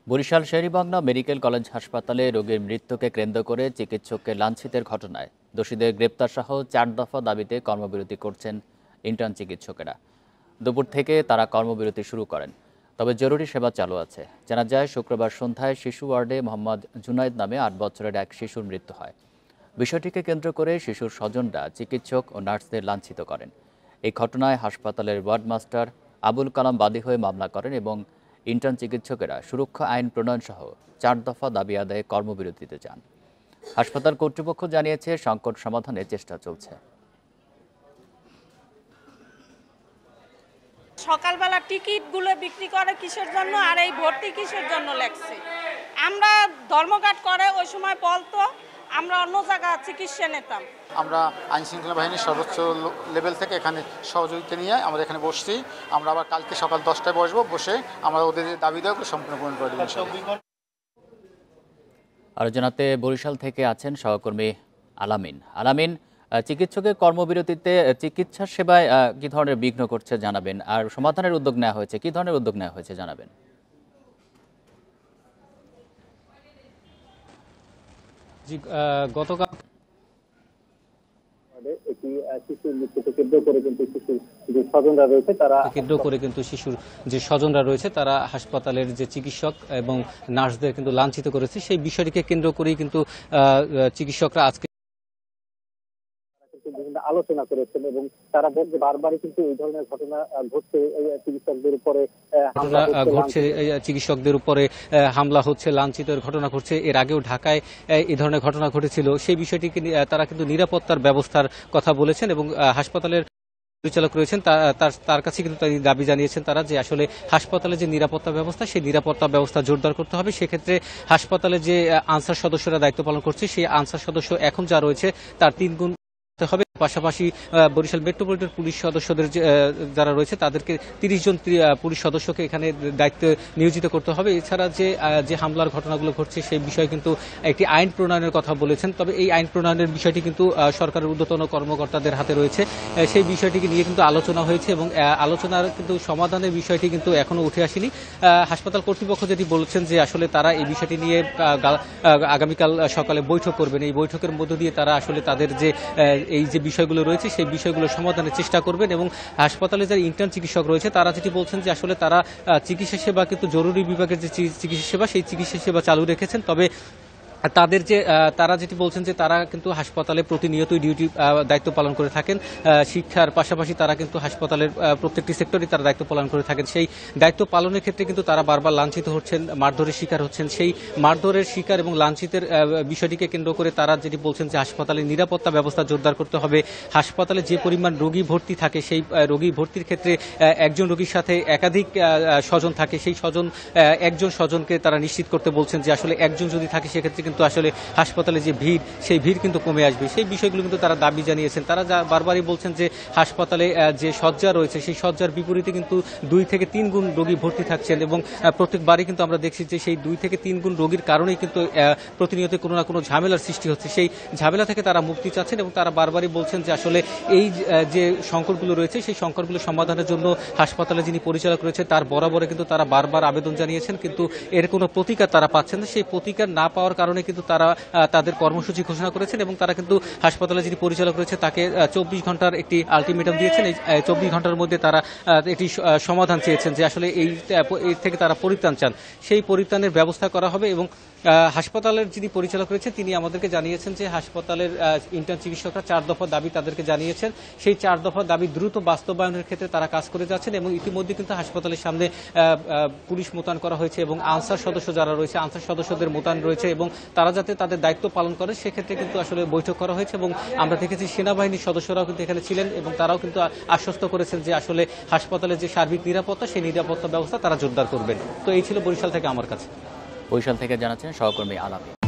Barishal Sher-e-Bangla medical college হাসপাতালে রোগীর মৃত্যুকে কেন্দ্র করে চিকিৎসককে লাঞ্ছিতের ঘটনায় দোষীদের গ্রেপ্তারসহ ৪ দফা দাবিতে কর্মবিরতি করছেন ইন্টার্ন চিকিৎসকেরা। দুপুর থেকে তারা কর্মবিরতি শুরু করেন, তবে জরুরি সেবা চালু আছে। জানা যায়, শুক্রবার সন্ধ্যায় শিশু ওয়ার্ডে মোহাম্মদ জুনায়েদ নামে ৮ বছরের এক শিশুর মৃত্যু হয়। বিষয়টিকে কেন্দ্র করে শিশুর স্বজনরা চিকিৎসক ও নার্সদের লাঞ্ছিত করেন। এই ঘটনায় হাসপাতালের ওয়ার্ড মাস্টার আবুল কালাম বাদী হয়ে মামলা করেন এবং ইন্টার্ন চিকিৎসকেরা সুরক্ষা আইন প্রণয়নসহ ৪ দফা দাবি আদায়ে কর্মবিরতিতে যান। হাসপাতাল কর্তৃপক্ষ জানিয়েছে, সংকট সমাধানের চেষ্টা চলছে। সকালবেলা টিকিটগুলো বিক্রি করে কিসের জন্য, আর এই ভর্তি কিসের জন্য লেখছে? আমরা ধর্মঘট করে ওই সময় বলতো আমরা অন্য জায়গা চিকিৎসা নিতাম। আমরা আইনশৃঙ্খলা বাহিনীর সর্বোচ্চ লেভেল থেকে এখানে সহযোগিতা নিয়ে আমরা এখানে বসছি। আমরা আবার কালকে সকাল 10টায় বসবো, বসে আমরা ওদের দাবি দেওয়া সম্পূর্ণ পূরণ করে দেব। আরও জানাতে বরিশাল থেকে আছেন সহকর্মী আলামিন। চিকিৎসকের কর্মবিরতিতে চিকিৎসা সেবায় কি ধরনের বিঘ্ন করছে জানাবেন, আর সমাধানের উদ্যোগ নেওয়া হয়েছে, কি ধরনের উদ্যোগ নেওয়া হয়েছে জানাবেন। গতকাল একটি শিশুর মৃত্যুকে কেন্দ্র করে কিন্তু শিশুর যে স্বজনরা রয়েছে তারা হাসপাতালের যে চিকিৎসক এবং নার্সদের কিন্তু লাঞ্ছিত করেছে। সেই বিষয়টিকে কেন্দ্র করেই কিন্তু চিকিৎসকরা আজকে বিভিন্ন আলোচনা করেছেন এবং তারা বলছে বারবারই কিন্তু এই ধরনের ঘটনা ঘটছে, চিকিৎসকদের উপরে হামলা হচ্ছে, লাঞ্ছিতের ঘটনা ঘটছে। এর আগেও ঢাকায় এই ধরনের ঘটনা ঘটেছিল। সেই বিষয়টিকে তারা কিন্তু নিরাপত্তার ব্যবস্থার কথা বলেছেন এবং হাসপাতালের পরিচালক রয়েছেন তার কাছে কিন্তু দাবি জানিয়েছেন তারা, যে আসলে হাসপাতালে যে নিরাপত্তা ব্যবস্থা, সেই নিরাপত্তা ব্যবস্থা জোরদার করতে হবে। সেক্ষেত্রে হাসপাতালে যে আনসার সদস্যরা দায়িত্ব পালন করছে, সেই আনসার সদস্য এখন যা রয়েছে তার 3 গুণ হবে। পাশাপাশি বরিশাল মেট্রোপলিটন পুলিশ সদস্যদের যারা রয়েছে তাদেরকে 30 জন পুলিশ সদস্যকে এখানে দায়িত্বে নিয়োজিত করতে হবে। এছাড়া যে হামলার ঘটনাগুলো ঘটছে সেই বিষয়ে কিন্তু একটি আইন প্রণয়নের কথা বলেছেন। তবে এই আইন প্রণয়নের বিষয়টি কিন্তু সরকারের ঊর্ধ্বতন কর্মকর্তাদের হাতে রয়েছে। সেই বিষয়টিকে নিয়ে কিন্তু আলোচনা হয়েছে এবং আলোচনার কিন্তু সমাধানের বিষয়টি কিন্তু এখনো উঠে আসেনি। হাসপাতাল কর্তৃপক্ষ যেটি বলেছেন যে আসলে তারা এই বিষয়টি নিয়ে আগামীকাল সকালে বৈঠক করবেন। এই বৈঠকের মধ্য দিয়ে তারা আসলে তাদের এই যে বিষয়গুলো রয়েছে সেই বিষয়গুলো সমাধানের চেষ্টা করবেন এবং হাসপাতালে যারা ইন্টার্ন চিকিৎসক রয়েছে তারা যেটি বলছেন যে আসলে তারা চিকিৎসা সেবা কিন্তু জরুরি বিভাগের যে চিকিৎসা সেবা, সেই চিকিৎসা সেবা চালু রেখেছেন। তবে তারা যেটি বলছেন যে তারা কিন্তু হাসপাতালে প্রতিনিয়তই ডিউটি দায়িত্ব পালন করে থাকেন। শিক্ষার পাশাপাশি তারা কিন্তু হাসপাতালের প্রত্যেকটি সেক্টরে তারা দায়িত্ব পালন করে থাকেন। সেই দায়িত্ব পালনের ক্ষেত্রে কিন্তু তারা বারবার লাঞ্ছিত হচ্ছেন, মারধরের শিকার হচ্ছেন। সেই মারধরের শিকার এবং লাঞ্ছিতের বিষয়টিকে কেন্দ্র করে তারা যেটি বলছেন যে হাসপাতালের নিরাপত্তা ব্যবস্থা জোরদার করতে হবে। হাসপাতালে যে পরিমাণ রোগী ভর্তি থাকে, সেই রোগী ভর্তির ক্ষেত্রে একজন রোগীর সাথে একাধিক স্বজন থাকে। সেই একজন স্বজনকে তারা নিশ্চিত করতে বলছেন যে আসলে একজন যদি থাকে সেক্ষেত্রে কিন্তু আসলে হাসপাতালে যে ভিড়, সেই ভিড় কিন্তু কমে আসবে। সেই বিষয়গুলো কিন্তু তারা দাবি জানিয়েছেন। তারা বারবারই বলছেন যে হাসপাতালে যে শয্যা রয়েছে সেই শয্যার বিপরীতে কিন্তু 2 থেকে 3 গুণ রোগী ভর্তি থাকছেন এবং প্রত্যেকবারই কিন্তু আমরা দেখছি যে সেই 2 থেকে 3 গুণ রোগীর কারণেই কিন্তু প্রতিনিয়ত কোনো না কোনো ঝামেলার সৃষ্টি হচ্ছে। সেই ঝামেলা থেকে তারা মুক্তি চাচ্ছেন এবং তারা বারবারই বলছেন যে আসলে এই যে সংকটগুলো রয়েছে সেই সংকটগুলো সমাধানের জন্য হাসপাতালে যিনি পরিচালক রয়েছে তার বরাবরে কিন্তু তারা বারবার আবেদন জানিয়েছেন, কিন্তু এর কোনো প্রতিকার তারা পাচ্ছেন না। সেই প্রতিকার না পাওয়ার কারণে কিন্তু তারা তাদের কর্মসূচি ঘোষণা করেছেন এবং তারা কিন্তু হাসপাতালে যিনি পরিচালক রয়েছে তাকে 24 ঘন্টার একটি আলটিমেটাম দিয়েছেন। এই 24 ঘন্টার মধ্যে তারা একটি সমাধান চেয়েছেন যে আসলে এই থেকে তারা পরিত্রাণ চান। সেই পরিত্রাণের ব্যবস্থা করা হবে এবং হাসপাতালের যিনি পরিচালক রয়েছে তিনি আমাদেরকে জানিয়েছেন যে হাসপাতালের ইন্টার্ন চিকিৎসকরা 4 দফা দাবি তাদেরকে জানিয়েছেন। সেই 4 দফা দাবি দ্রুত বাস্তবায়নের ক্ষেত্রে তারা কাজ করে যাচ্ছেন এবং ইতিমধ্যে কিন্তু হাসপাতালের সামনে পুলিশ মোতায়েন করা হয়েছে এবং আনসার সদস্য যারা রয়েছে আনসার সদস্যদের মোতায়েন রয়েছে এবং তারা যাতে তাদের দায়িত্ব পালন করে সেক্ষেত্রে কিন্তু আসলে বৈঠক করা হয়েছে এবং আমরা দেখেছি সেনাবাহিনীর সদস্যরাও কিন্তু এখানে ছিলেন এবং তারাও কিন্তু আশ্বস্ত করেছেন যে আসলে হাসপাতালের যে সার্বিক নিরাপত্তা, সেই নিরাপত্তা ব্যবস্থা তারা জোরদার করবেন। তো এই ছিল বরিশাল থেকে আমার কাছে। বরিশাল থেকে জানাচ্ছেন সহকর্মী আলামিন।